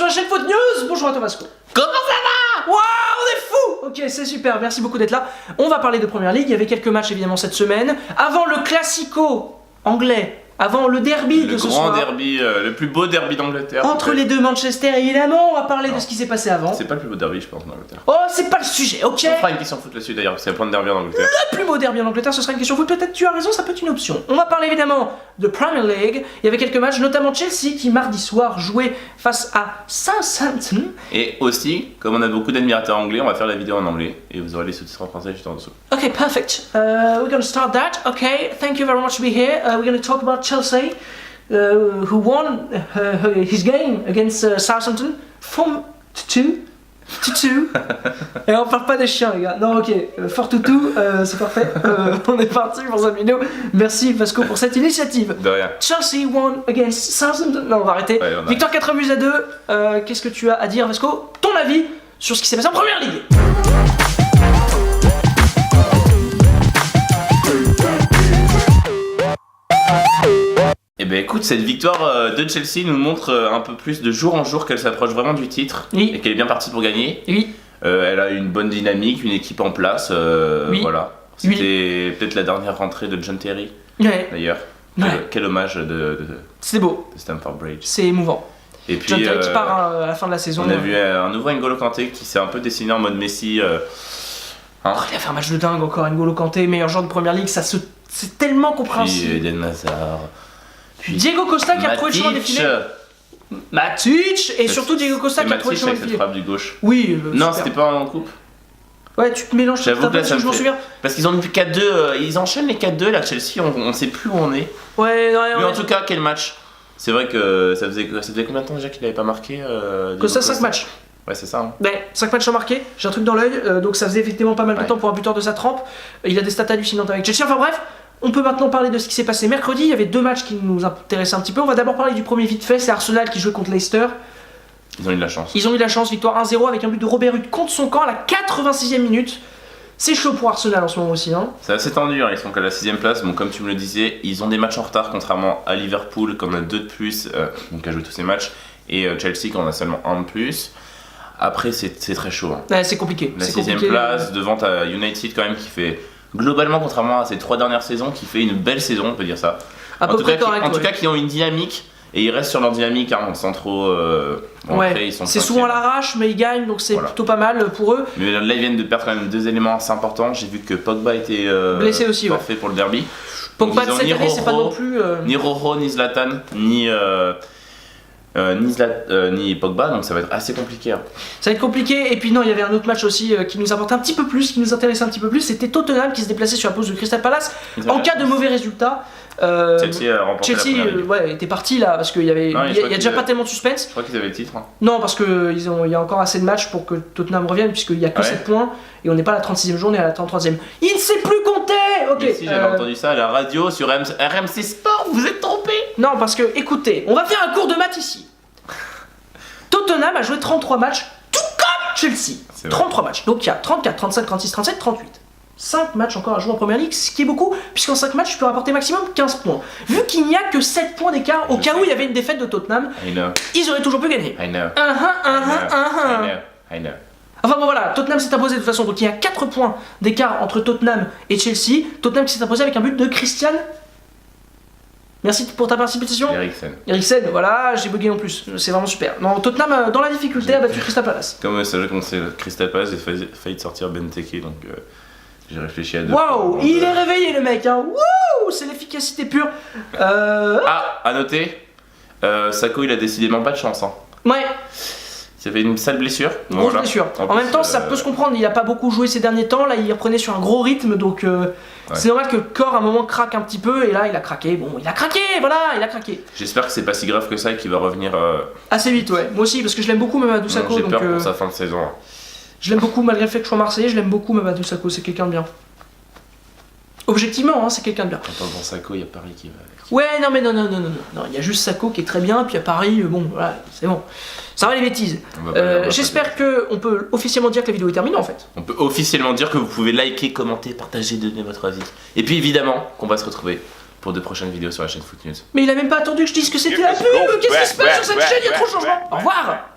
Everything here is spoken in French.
la chaîne Foot News. Bonjour à toi Vasco. Comment ça va? Waouh, on est fou. Ok, c'est super, merci beaucoup d'être là. On va parler de Premier League, il y avait quelques matchs évidemment cette semaine. Avant le classico anglais, avant le derby de ce soir. Le grand derby, le plus beau derby d'Angleterre. Entre les deux Manchester, évidemment, on va parler de ce qui s'est passé avant. C'est pas le plus beau derby, je pense, en Angleterre. Oh, c'est pas le sujet, ok. On fera une question foot là-dessus d'ailleurs, parce qu'il y a plein de derby en Angleterre. Le plus beau derby en Angleterre, ce sera une question foot. Peut-être tu as raison, ça peut être une option. On va parler évidemment de Premier League. Il y avait quelques matchs, notamment Chelsea qui mardi soir jouait face à Southampton. Et aussi, comme on a beaucoup d'admirateurs anglais, on va faire la vidéo en anglais. Et vous aurez les sous-titres en français juste en dessous. Okay, perfect. We're going to start that. Okay, thank you very much to be here. We're going to talk about Chelsea, who won his game against Southampton from 2 to 2. Et on parle pas des chiens, les gars. Non, ok, fort toutou, c'est parfait. On est parti pour cette vidéo. Merci Vasco pour cette initiative. De rien. Chelsea won against Southampton. Non, on va arrêter. Ouais, on arrête. Victoire 4 buts à 2. Qu'est-ce que tu as à dire, Vasco? Ton avis sur ce qui s'est passé en Première Ligue? Et ben écoute, cette victoire de Chelsea nous montre un peu plus de jour en jour qu'elle s'approche vraiment du titre. Oui. Et qu'elle est bien partie pour gagner. Oui. Elle a une bonne dynamique, une équipe en place. Oui. Voilà. Oui. C'était peut-être la dernière rentrée de John Terry, Ouais. d'ailleurs. Ouais. Quel hommage de C'est beau. Stamford Bridge. C'est émouvant. Et puis, John Terry qui part à la fin de la saison. on a vu un nouveau N'Golo Kanté qui s'est un peu dessiné en mode Messi. Oh, il a fait un match de dingue encore, N'Golo Kanté, meilleur joueur de Première Ligue, c'est tellement Puis compréhensible. Eden Hazard. Puis Diego Costa qui a trouvé le chemin Matic. défilé. Matic et surtout Diego Costa C'est qui a trouvé le Matic chemin avec cette défilé. frappe du gauche. Oui, Non, super. c'était pas en coupe. Ouais, tu te mélanges, J'avoue t'as que pas là, dit, ça je me m'en fait- souviens. Parce qu'ils ont mis 4-2, ils enchaînent les 4-2 là, Chelsea, on sait plus où on est. Ouais, ouais, Mais ouais. en tout cas, quel match. C'est vrai que ça faisait combien de temps déjà qu'il avait pas marqué Diego Costa 5 matchs. Ouais, c'est ça. Hein. Ouais, 5 matchs à marquer, j'ai un truc dans l'œil, donc ça faisait effectivement pas mal de Ouais. temps pour un buteur de sa trempe. Il a des stats hallucinantes avec Chelsea. Enfin bref, on peut maintenant parler de ce qui s'est passé mercredi. Il y avait deux matchs qui nous intéressaient un petit peu. On va d'abord parler du premier vite fait, c'est Arsenal qui jouait contre Leicester. Ils ont eu de la chance. Ils ont eu la chance, victoire 1-0 avec un but de Robert Huth contre son camp à la 86e minute. C'est chaud pour Arsenal en ce moment aussi. Hein. C'est assez tendu, hein. Ils sont qu'à la 6ème place. Bon, comme tu me le disais, ils ont des matchs en retard, contrairement à Liverpool, qu'on a 2 de plus, donc à jouer tous ces matchs, et Chelsea, qu'on a seulement 1 de plus. Après, c'est très chaud. Hein. Ouais, c'est compliqué. La c'est 6ème compliqué. place, devant t'as United quand même qui fait, globalement, contrairement à ces 3 dernières saisons, qui fait une belle saison, on peut dire ça. À peu près correct. En tout ouais. cas, qui ont une dynamique, et ils restent sur leur dynamique, hein, sans trop. Ouais, après, ils sont c'est souvent à cinquièmes. l'arrache, mais ils gagnent, donc c'est Voilà. plutôt pas mal pour eux. Mais là, ils viennent de perdre quand même 2 éléments assez importants. J'ai vu que Pogba était Blessé aussi, ouais. parfait pour le derby. Pogba Donc, de ils ont cette ni année, c'est pas Rojo, non plus. Ni Rojo, ni Zlatan, ni Pogba, donc ça va être assez compliqué. Hein. Ça va être compliqué, et puis non, il y avait un autre match aussi qui nous apportait un petit peu plus, qui nous intéressait un petit peu plus, c'était Tottenham qui se déplaçait sur la pause de Crystal Palace. En cas de mauvais résultats, Chelsea a remporté Chelsea la première ligue. ouais, était parti là, parce qu'il y avait, Non, il je y a crois déjà qu'ils pas tellement de suspense. Je crois qu'ils avaient le titre. Hein. Non, parce que il y a encore assez de matchs pour que Tottenham revienne, puisqu'il y a que Ouais. 7 points, et on n'est pas à la 36e journée, à la 33e. Il ne sait plus compter. Ok. Mais si, j'avais entendu ça à la radio sur RMC Sport, vous êtes trompé. Non, parce que, écoutez, on va faire un cours de maths ici. Tottenham a joué 33 matchs, tout comme Chelsea. C'est vrai. 33 matchs. Donc il y a 34, 35, 36, 37, 38. 5 matchs encore à jouer en Première Ligue, ce qui est beaucoup, puisqu'en 5 matchs, tu peux rapporter maximum 15 points. Vu qu'il n'y a que 7 points d'écart, au Je cas sais. où il y avait une défaite de Tottenham, I know, ils auraient toujours pu gagner. I know, Uh-huh. I know. Enfin bon voilà, Tottenham s'est imposé de toute façon, donc il y a 4 points d'écart entre Tottenham et Chelsea. Tottenham qui s'est imposé avec un but de Christian. Merci pour ta participation. Eriksen. Eriksen, voilà, j'ai bugué en plus, c'est vraiment super. Non, Tottenham, dans la difficulté, a battu Crystal Palace. Comme ça, j'ai commencé Crystal Palace, j'ai failli de sortir Benteke, donc j'ai réfléchi à deux. fois Waouh, avant il de- est réveillé le mec, hein. Wouh, c'est l'efficacité pure. Ah, à noter, Sakho il a décidément pas de chance. Hein. Ouais, Il avait une sale blessure. grosse Voilà. blessure. En plus, même temps, ça peut se comprendre, il a pas beaucoup joué ces derniers temps, là il reprenait sur un gros rythme, donc c'est normal que le corps à un moment craque un petit peu, et là il a craqué, bon, il a craqué, voilà, il a craqué. J'espère que c'est pas si grave que ça et qu'il va revenir. Assez vite, ouais, moi aussi, parce que je l'aime beaucoup Mamadou Non, Sakho, j'ai donc peur pour sa fin de saison. Hein. je l'aime beaucoup malgré le fait que je sois marseillais, je l'aime beaucoup Mamadou Sakho, c'est quelqu'un de bien. Objectivement, hein, c'est quelqu'un de bien. Quand on pense Sakho, il y a Paris qui va. Ouais, non, mais non, il y a juste Sakho qui est très bien, puis à Paris, bon, voilà, c'est bon. Ça va les bêtises. On va pas- on va pas J'espère qu'on peut officiellement dire que la vidéo est terminée en fait. On peut officiellement dire que vous pouvez liker, commenter, partager, donner votre avis. Et puis évidemment qu'on va se retrouver pour de prochaines vidéos sur la chaîne Foot News. Mais il a même pas attendu que je dise que c'était la pub. Qu'est-ce qui se passe sur cette chaîne? Il y a trop de changements. Au revoir.